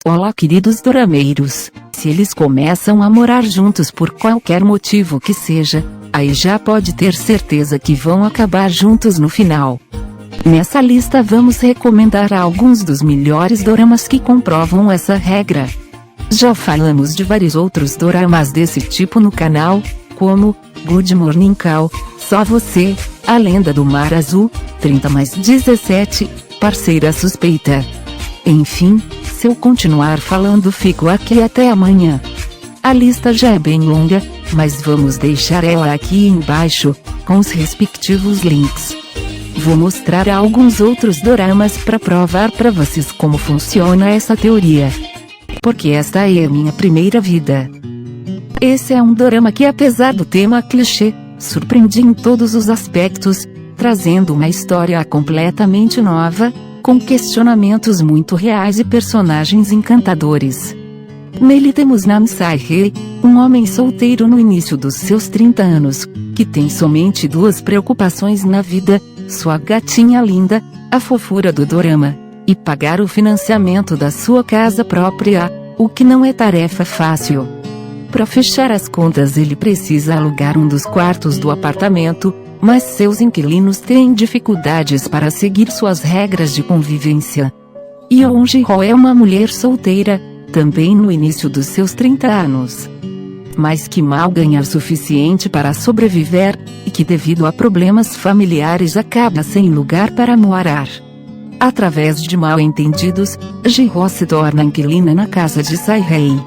Olá, queridos dorameiros. Se eles começam a morar juntos por qualquer motivo que seja, aí já pode ter certeza que vão acabar juntos no final. Nessa lista vamos recomendar alguns dos melhores doramas que comprovam essa regra. Já falamos de vários outros doramas desse tipo no canal, como Good Morning Call, Só Você, A Lenda do Mar Azul, 30+17, Parceira Suspeita. Enfim, se eu continuar falando fico aqui até amanhã. A lista já é bem longa, mas vamos deixar ela aqui embaixo, com os respectivos links. Vou mostrar alguns outros doramas para provar para vocês como funciona essa teoria. Porque esta é a minha primeira vida. Esse é um dorama que, apesar do tema clichê, surpreende em todos os aspectos, trazendo uma história completamente nova, com questionamentos muito reais e personagens encantadores. Nele temos Nam Sae-hye, um homem solteiro no início dos seus 30 anos, que tem somente duas preocupações na vida: sua gatinha linda, a fofura do dorama, e pagar o financiamento da sua casa própria, o que não é tarefa fácil. Para fechar as contas, ele precisa alugar um dos quartos do apartamento, mas seus inquilinos têm dificuldades para seguir suas regras de convivência. Yeon Ji-ho é uma mulher solteira, também no início dos seus 30 anos. Mas que mal ganha o suficiente para sobreviver, e que devido a problemas familiares acaba sem lugar para morar. Através de mal-entendidos, Ji-ho se torna inquilina na casa de Sae-hye.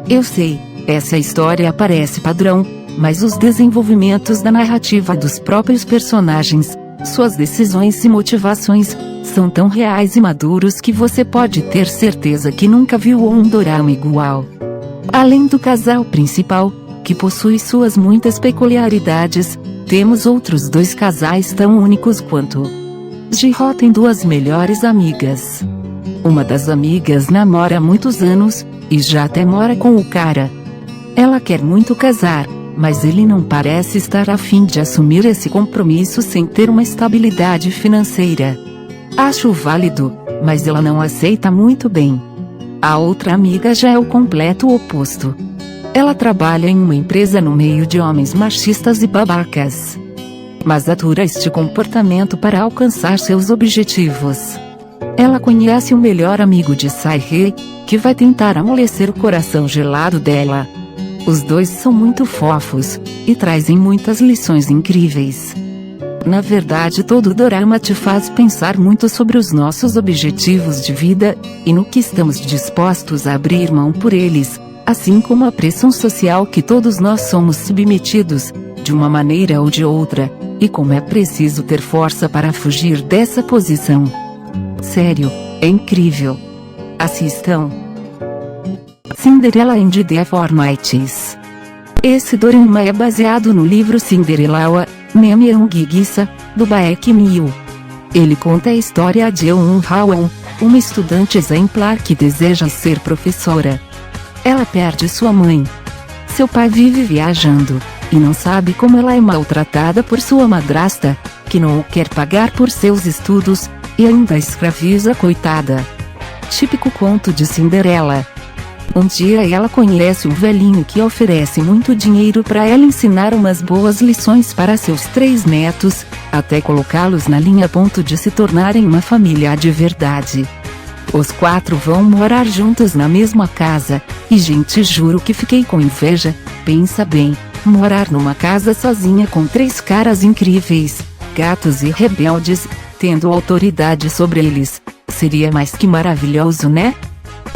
Eu sei, essa história parece padrão, mas os desenvolvimentos da narrativa dos próprios personagens, suas decisões e motivações, são tão reais e maduros que você pode ter certeza que nunca viu um dorama igual. Além do casal principal, que possui suas muitas peculiaridades, temos outros dois casais tão únicos quanto. Ji-ho tem duas melhores amigas. Uma das amigas namora há muitos anos, e já até mora com o cara. Ela quer muito casar, mas ele não parece estar a fim de assumir esse compromisso sem ter uma estabilidade financeira. Acho válido, mas ela não aceita muito bem. A outra amiga já é o completo oposto. Ela trabalha em uma empresa no meio de homens machistas e babacas, mas atura este comportamento para alcançar seus objetivos. Ela conhece o melhor amigo de Sae-hye, que vai tentar amolecer o coração gelado dela. Os dois são muito fofos, e trazem muitas lições incríveis. Na verdade, todo dorama te faz pensar muito sobre os nossos objetivos de vida, e no que estamos dispostos a abrir mão por eles, assim como a pressão social que todos nós somos submetidos, de uma maneira ou de outra, e como é preciso ter força para fugir dessa posição. Sério, é incrível. Assistam. Cinderella and the Four Knights. Esse dorama é baseado no livro Cinderella, Memyeong-gisa, do Baek Min-woo. Ele conta a história de Eun-hwan, uma estudante exemplar que deseja ser professora. Ela perde sua mãe. Seu pai vive viajando, e não sabe como ela é maltratada por sua madrasta, que não o quer pagar por seus estudos, e ainda a escraviza, coitada. Típico conto de Cinderela. Um dia ela conhece um velhinho que oferece muito dinheiro para ela ensinar umas boas lições para seus 3 netos, até colocá-los na linha a ponto de se tornarem uma família de verdade. Os 4 vão morar juntos na mesma casa, e gente, juro que fiquei com inveja. Pensa bem, morar numa casa sozinha com 3 caras incríveis, gatos e rebeldes, tendo autoridade sobre eles, seria mais que maravilhoso, né?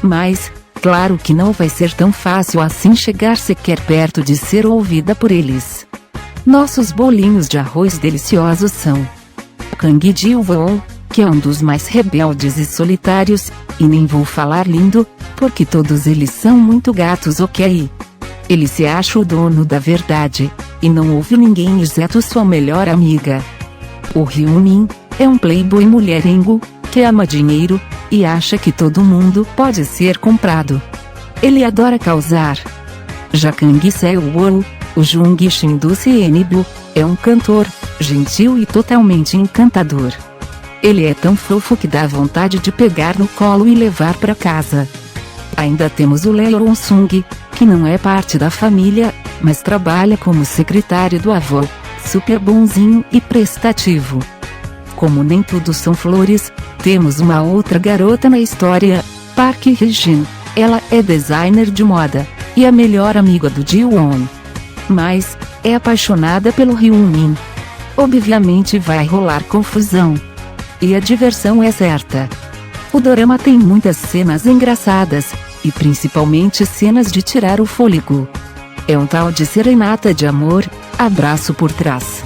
Mas, claro que não vai ser tão fácil assim chegar sequer perto de ser ouvida por eles. Nossos bolinhos de arroz deliciosos são Kang Ji-won, que é um dos mais rebeldes e solitários, e nem vou falar lindo, porque todos eles são muito gatos, ok? Ele se acha o dono da verdade, e não ouve ninguém exceto sua melhor amiga. O Hyun-min é um playboy mulherengo, que ama dinheiro, e acha que todo mundo pode ser comprado. Ele adora causar. Já Kang Se-won, o Jung Shin-do Sien-bu, é um cantor, gentil e totalmente encantador. Ele é tão fofo que dá vontade de pegar no colo e levar para casa. Ainda temos o Lee Won-sung, que não é parte da família, mas trabalha como secretário do avô, super bonzinho e prestativo. Como nem tudo são flores, temos uma outra garota na história, Park Hye-jin. Ela é designer de moda, e a melhor amiga do Ji-won. Mas, é apaixonada pelo Hyun-min. Obviamente vai rolar confusão. E a diversão é certa. O dorama tem muitas cenas engraçadas, e principalmente cenas de tirar o fôlego. É um tal de serenata de amor, abraço por trás.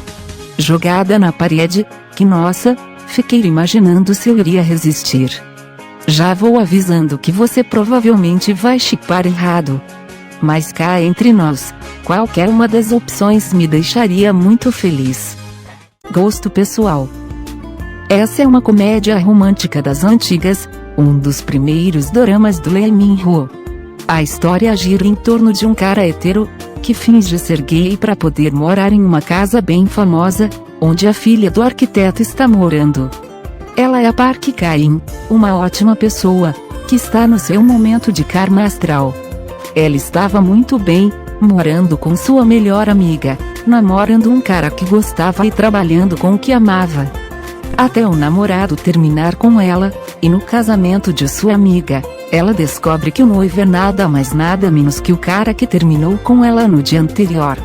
Jogada na parede, que nossa, fiquei imaginando se eu iria resistir. Já vou avisando que você provavelmente vai shippar errado. Mas cá entre nós, qualquer uma das opções me deixaria muito feliz. Gosto pessoal. Essa é uma comédia romântica das antigas, um dos primeiros doramas do Lee Min-ho. A história gira em torno de um cara hétero, que finge ser gay para poder morar em uma casa bem famosa, onde a filha do arquiteto está morando. Ela é a Park Kain, uma ótima pessoa, que está no seu momento de karma astral. Ela estava muito bem, morando com sua melhor amiga, namorando um cara que gostava e trabalhando com o que amava. Até o namorado terminar com ela, e no casamento de sua amiga, ela descobre que o noivo é nada mais nada menos que o cara que terminou com ela no dia anterior.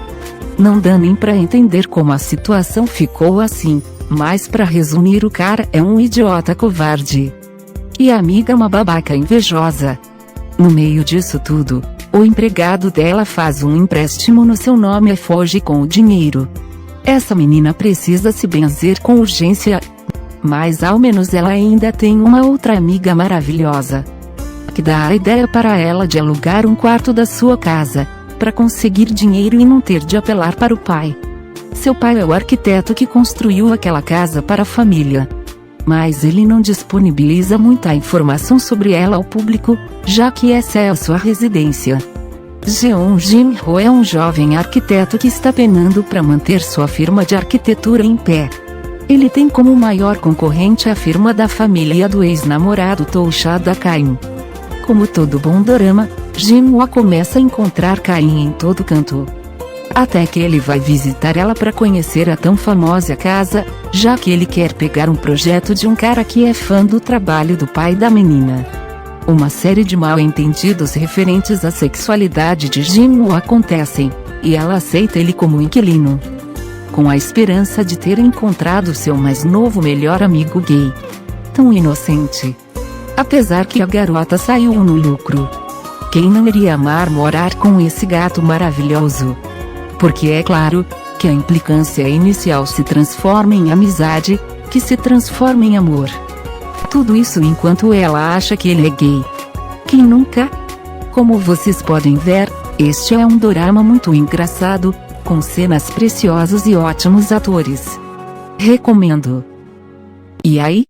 Não dá nem pra entender como a situação ficou assim, mas pra resumir, o cara é um idiota covarde. E a amiga uma babaca invejosa. No meio disso tudo, o empregado dela faz um empréstimo no seu nome e foge com o dinheiro. Essa menina precisa se benzer com urgência. Mas ao menos ela ainda tem uma outra amiga maravilhosa, que dá a ideia para ela de alugar um quarto da sua casa, para conseguir dinheiro e não ter de apelar para o pai. Seu pai é o arquiteto que construiu aquela casa para a família. Mas ele não disponibiliza muita informação sobre ela ao público, já que essa é a sua residência. Jeon Jin-ho é um jovem arquiteto que está penando para manter sua firma de arquitetura em pé. Ele tem como maior concorrente a firma da família do ex-namorado Toucha da Kain. Como todo bom dorama, Jin-ho começa a encontrar Kain em todo canto. Até que ele vai visitar ela para conhecer a tão famosa casa, já que ele quer pegar um projeto de um cara que é fã do trabalho do pai da menina. Uma série de mal-entendidos referentes à sexualidade de Jin-ho acontecem, e ela aceita ele como inquilino, com a esperança de ter encontrado seu mais novo melhor amigo gay. Tão inocente. Apesar que a garota saiu no lucro. Quem não iria amar morar com esse gato maravilhoso? Porque é claro, que a implicância inicial se transforma em amizade, que se transforma em amor. Tudo isso enquanto ela acha que ele é gay. Quem nunca? Como vocês podem ver, este é um dorama muito engraçado, com cenas preciosas e ótimos atores. Recomendo. E aí?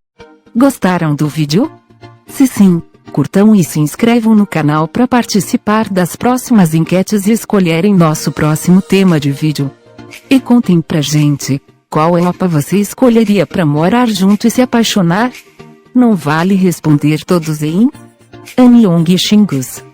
Gostaram do vídeo? Se sim, curtam e se inscrevam no canal para participar das próximas enquetes e escolherem nosso próximo tema de vídeo. E contem pra gente, qual OPA você escolheria para morar junto e se apaixonar? Não vale responder todos em Anyong Shingus.